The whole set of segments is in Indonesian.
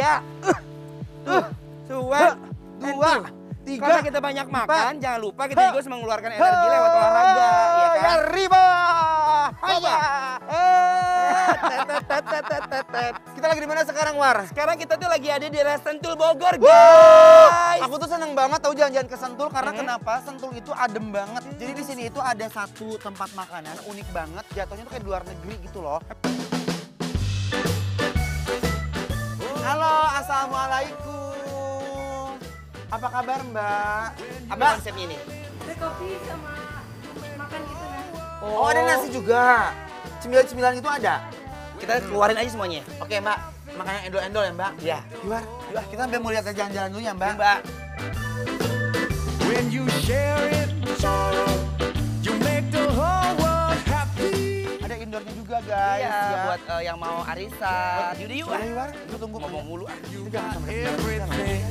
tiga. Dua. Karena kita banyak makan, jangan lupa kita juga harus mengeluarkan energi lewat olahraga, ya kan? Riba. Coba. Kita lagi di mana sekarang, War? Sekarang kita tuh lagi ada di daerah Sentul Bogor, guys. Aku tuh seneng banget tahu jalan-jalan ke Sentul karena kenapa? Sentul itu adem banget. Jadi di sini itu ada satu tempat makanan unik banget, jatuhnya tuh kayak di luar negeri gitu loh. Halo, assalamualaikum. Apa kabar, Mbak? Apa konsepnya ini? Ada kopi sama makan gitu nah. Oh, ada nasi juga. Cemilan-cemilan itu ada. Kita keluarin aja semuanya. Oke, Mbak. Makanan endol-endol ya, Mbak? Ya. Yuk, kita sampai mau lihat jalan-jalan dulu ya, Mbak. Mbak. When you share it, you make the whole world happy. Ada indoornya juga, guys. Iya, ya. buat yang mau arisan. Yaudah yuk. Boleh, War? Kita tunggu Ngomong mulu. You got everything.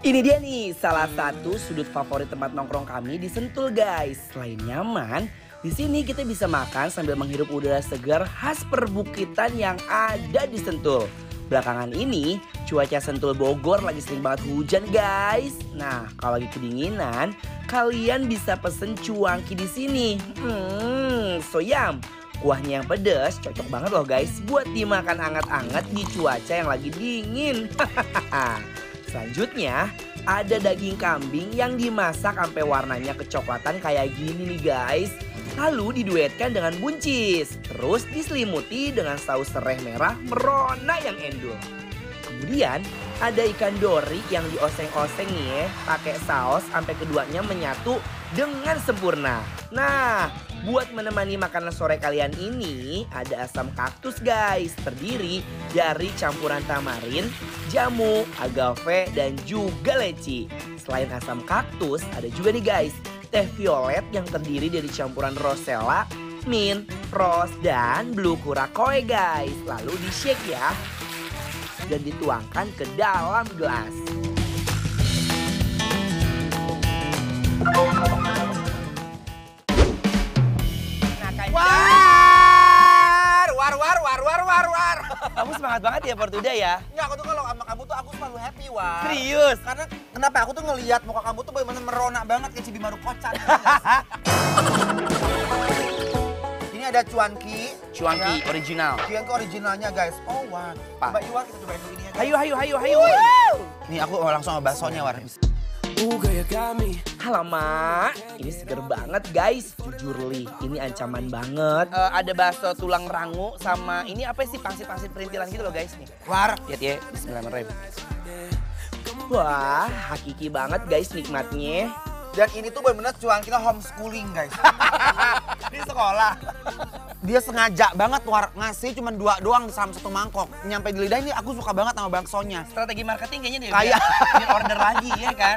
Ini dia nih salah satu sudut favorit tempat nongkrong kami di Sentul, guys. Selain nyaman, di sini kita bisa makan sambil menghirup udara segar khas perbukitan yang ada di Sentul. Belakangan ini cuaca Sentul Bogor lagi sering banget hujan, guys. Nah, kalau lagi kedinginan, kalian bisa pesen cuanki di sini. So yum. Kuahnya yang pedas cocok banget loh, guys, buat dimakan anget-anget di cuaca yang lagi dingin. Selanjutnya, ada daging kambing yang dimasak sampai warnanya kecoklatan kayak gini nih, guys. Lalu diduetkan dengan buncis. Terus diselimuti dengan saus serai merah merona yang endul. Kemudian ada ikan dori yang dioseng-oseng nih ya, pakai saus sampai keduanya menyatu dengan sempurna. Nah, buat menemani makanan sore kalian ini ada asam kaktus, guys. Terdiri dari campuran tamarin, jamu, agave, dan juga leci. Selain asam kaktus, ada juga nih, guys, teh violet yang terdiri dari campuran rosella, mint, rose, dan blue kurakoe, guys. Lalu di shake ya, dan dituangkan ke dalam gelas. War. Kamu semangat banget ya Portuda ya? Enggak, aku tuh kalau sama kamu tuh aku selalu happy, War. Serius? Karena kenapa? Aku tuh ngelihat muka kamu tuh benar-benar merona banget kayak Cibimaru Kocan. Ini ada cuanki. Cuanki ya. original. Cuanki originalnya, guys. Oh, wah. Coba Iwar kita cobain dulu ini ya. Hayu. Nih aku langsung sama baksonya, War. Alamak, ini seger banget, guys. Jujur Li, ini ancaman banget. Ada bakso tulang rangu sama ini apa sih, pangsit-pangsit perintilan gitu loh, guys. Nih. War. Lihat ya, bismillahirrahmanirrahim. Wah, hakiki banget, guys, nikmatnya. Dan ini tuh benar-benar cuankinya homeschooling, guys. Di sekolah. Dia sengaja banget, War, ngasih cuma 2 doang sama 1 mangkok. Nyampe di lidah ini aku suka banget sama baksonya. Strategi marketing kayaknya dia Kayak biar order lagi ya kan.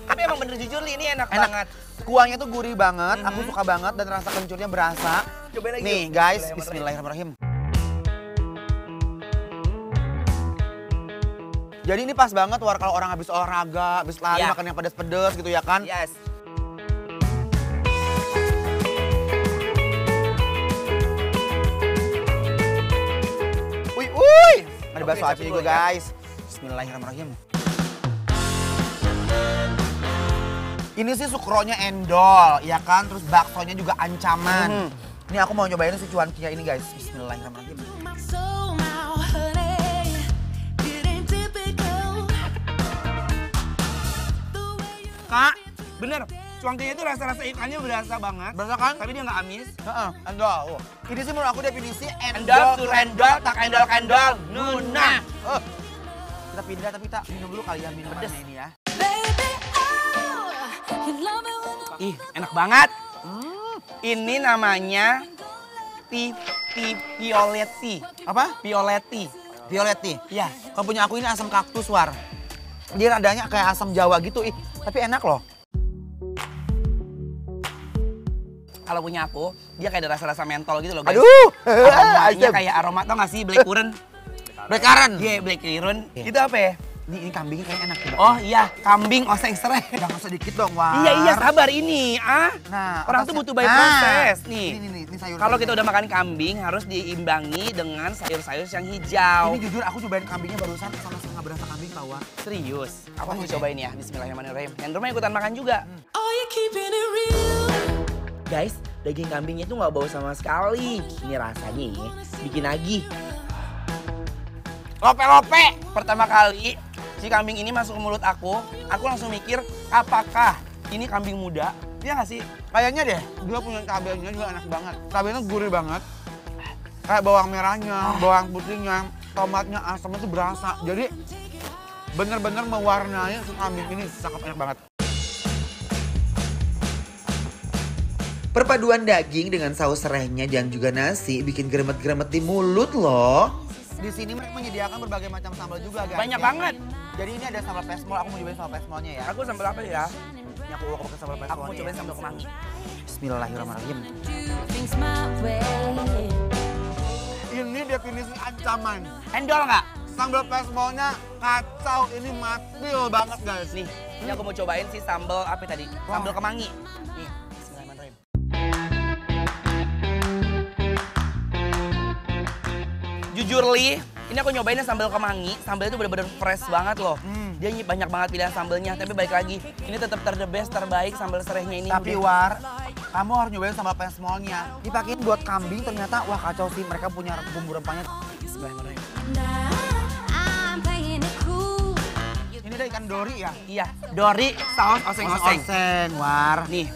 Tapi emang bener jujur Li, ini enak banget. Kuahnya tuh gurih banget, aku suka banget dan rasa kencurnya berasa. Cobain lagi. Nih guys, bismillahirrahmanirrahim. Jadi ini pas banget, War, kalau orang habis olahraga, habis lari makan yang pedas-pedas gitu ya kan. Yes. Wih, ada bakso aci juga, guys. Bismillahirrahmanirrahim. Ini sih sukronya endol, ya kan? Terus baksonya juga ancaman. Ini aku mau nyobain si cuankinya ini, guys. Bismillahirrahmanirrahim. Kak, bener. Cuankinya itu rasa-rasa ikannya berasa banget. Berasa kan? Tapi dia nggak amis. Heeh, endol. Ini sih menurut aku definisi Endol tuh endol, tak endol-endol. Nuna. Kita pindah, tapi tak minum dulu kali ya, minum Pedes. ini ya. Ih, enak banget. Ini namanya Violetti. Apa? Violetti. Violetti. Ya. Kalau punya aku ini asam kaktus, War. Dia nadanya kayak asam Jawa gitu, tapi enak loh. Kalau punya aku, dia kayak ada rasa-rasa mentol gitu loh, guys. Aduh. Aromanya kayak aroma, tau gak sih blackcurrant? Blackcurrant. Iya, blackcurrant. Itu apa ya? Ini kambingnya kayaknya enak coba. Oh iya, kambing oseng sereh. Jangan sedikit dong, War. Iya sabar ini. Nah, orang tuh atasnya- butuh banyak proses nih. Ini sayur. Kalau kita udah makan kambing harus diimbangi dengan sayur-sayur yang hijau. Ini jujur aku cobain kambingnya barusan sama-sama nggak berasa kambing tau, War. Serius. Aku mau cobain ya. Bismillahirrahmanirrahim. Yang rumah ikutan makan juga. Guys, daging kambingnya itu nggak bau sama sekali. Ini rasanya ya, bikin nagih. Lope-lope. Pertama kali si kambing ini masuk ke mulut aku langsung mikir apakah ini kambing muda? Iya nggak sih? Kayaknya deh, dia punya cabenya juga enak banget. Cabenya gurih banget. Kayak bawang merahnya, bawang putihnya, tomatnya, asamnya tuh berasa. Jadi bener-bener mewarnai si kambing ini, cakep enak banget. Perpaduan daging dengan saus serehnya dan juga nasi bikin gremet-gremet di mulut loh. Di sini mereka menyediakan berbagai macam sambal juga, guys. Banyak banget. Jadi ini ada sambal pesmol, aku mau cobain sambal pesmolnya ya. Aku sambal apa ya? Ini aku ulek ke sambal Aku pesmolnya. mau cobain sambal kemangi. Bismillahirrahmanirrahim. Ini definisi ancaman. Endol nggak? Sambal pesmolnya kacau, ini matil banget guys. Nih, ini aku mau cobain si sambal apa tadi? Sambal kemangi. Nih, bismillahirrahmanirrahim. Jujur Li, ini aku nyobainnya sambal kemangi. Sambalnya itu bener-bener fresh banget loh. Dia banyak banget pilihan sambalnya. Tapi balik lagi, ini tetap the best, terbaik sambal serehnya ini. Tapi udah. War, kamu harus nyobain sambal pesmolnya. Dipakein buat kambing ternyata wah kacau sih, mereka punya bumbu rempahnya. Bismillahirrahmanirrahim. Ini ada ikan dori ya? Iya, dori saus oseng-oseng. Oseng, War. Nih,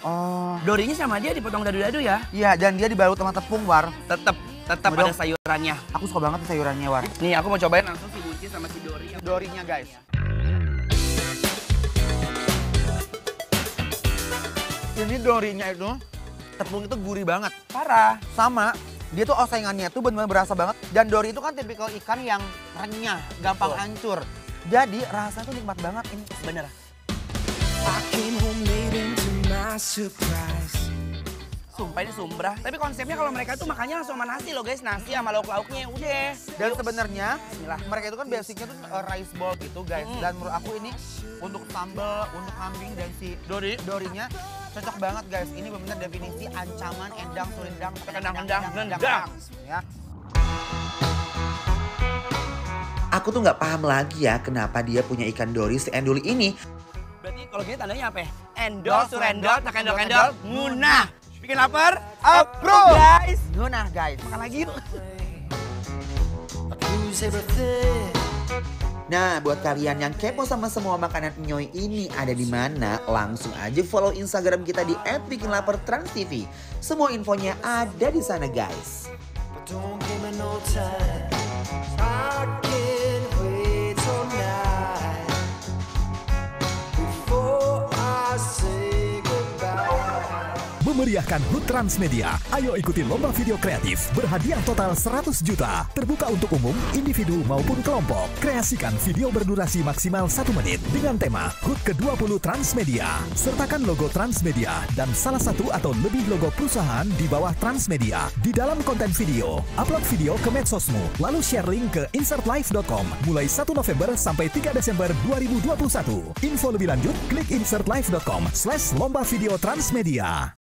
Oh. dorinya sama dia dipotong dadu-dadu ya. Iya, dan dia dibalut sama tepung, War. Tetap Coba ada dong. sayurannya. Aku suka banget nih sayurannya, War. Nih, aku mau cobain langsung si buncis sama si dori. Dorinya, guys. Ini dorinya itu, tepung itu gurih banget. Parah. Sama, dia tuh osengannya tuh benar-benar berasa banget. Dan dori itu kan tipikal ikan yang renyah, gampang Betul. hancur. Jadi rasanya tuh nikmat banget. Ini Bener. I came home late and to my surprise, Sumpah ini sumbrah. Tapi konsepnya kalau mereka tuh makannya langsung sama nasi loh guys. Nasi sama lauk-lauknya udah. dan sebenarnya Bismillah. mereka itu kan basicnya tuh rice bowl gitu guys. Dan menurut aku ini untuk sambal, untuk kambing dan si dorinya cocok banget guys. Ini benar-benar definisi ancaman endang surindang Endang, nendang. ya. Aku tuh nggak paham lagi ya kenapa dia punya ikan dori seendul ini. Berarti kalau gini tandanya apa ya? Endol, surendol, tak endol, ngunah. Bikin lapar? Approve Guys. Gunah guys. Makan lagi yuk. lose everything. Nah, buat kalian yang kepo sama semua makanan Nyoy ini ada di mana, langsung aja follow Instagram kita di @bikinlapertransTV. Semua infonya ada di sana, guys. But don't give me no time. I can't wait till night before I say goodbye. Memeriahkan HUT Transmedia. Ayo ikuti lomba video kreatif berhadiah total 100 juta. Terbuka untuk umum, individu maupun kelompok. Kreasikan video berdurasi maksimal 1 menit dengan tema HUT ke-20 Transmedia. Sertakan logo Transmedia dan salah satu atau lebih logo perusahaan di bawah Transmedia di dalam konten video. Upload video ke medsosmu, lalu share link ke insertlive.com mulai 1 November sampai 3 Desember 2021. Info lebih lanjut, klik insertlive.com/lomba video Transmedia.